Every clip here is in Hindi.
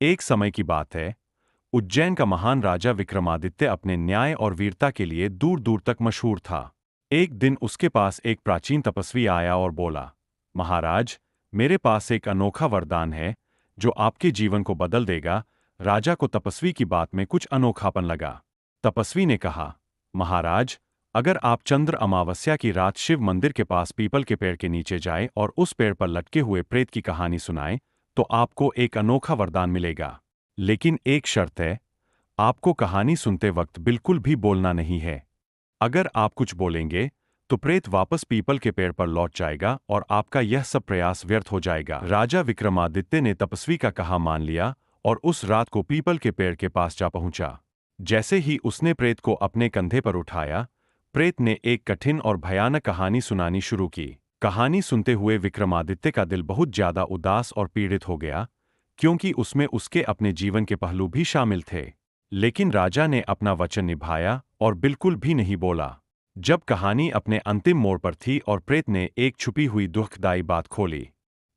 एक समय की बात है। उज्जैन का महान राजा विक्रमादित्य अपने न्याय और वीरता के लिए दूर दूर तक मशहूर था। एक दिन उसके पास एक प्राचीन तपस्वी आया और बोला, महाराज, मेरे पास एक अनोखा वरदान है जो आपके जीवन को बदल देगा। राजा को तपस्वी की बात में कुछ अनोखापन लगा। तपस्वी ने कहा, महाराज, अगर आप चंद्र अमावस्या की रात शिव मंदिर के पास पीपल के पेड़ के नीचे जाएं और उस पेड़ पर लटके हुए प्रेत की कहानी सुनाएं, तो आपको एक अनोखा वरदान मिलेगा। लेकिन एक शर्त है, आपको कहानी सुनते वक्त बिल्कुल भी बोलना नहीं है। अगर आप कुछ बोलेंगे, तो प्रेत वापस पीपल के पेड़ पर लौट जाएगा और आपका यह सब प्रयास व्यर्थ हो जाएगा। राजा विक्रमादित्य ने तपस्वी का कहा मान लिया और उस रात को पीपल के पेड़ के पास जा पहुंचा। जैसे ही उसने प्रेत को अपने कंधे पर उठाया, प्रेत ने एक कठिन और भयानक कहानी सुनानी शुरू की। कहानी सुनते हुए विक्रमादित्य का दिल बहुत ज्यादा उदास और पीड़ित हो गया, क्योंकि उसमें उसके अपने जीवन के पहलू भी शामिल थे। लेकिन राजा ने अपना वचन निभाया और बिल्कुल भी नहीं बोला। जब कहानी अपने अंतिम मोड़ पर थी और प्रेत ने एक छुपी हुई दुखदायी बात खोली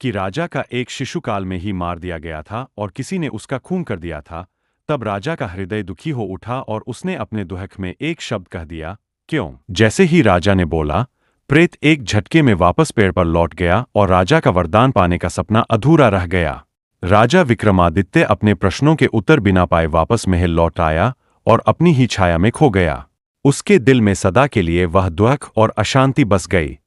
कि राजा का एक शिशुकाल में ही मार दिया गया था और किसी ने उसका खून कर दिया था, तब राजा का हृदय दुखी हो उठा और उसने अपने दुहक में एक शब्द कह दिया, क्यों? जैसे ही राजा ने बोला, प्रेत एक झटके में वापस पेड़ पर लौट गया और राजा का वरदान पाने का सपना अधूरा रह गया। राजा विक्रमादित्य अपने प्रश्नों के उत्तर बिना पाए वापस महल लौट आया और अपनी ही छाया में खो गया। उसके दिल में सदा के लिए वह दुख और अशांति बस गई।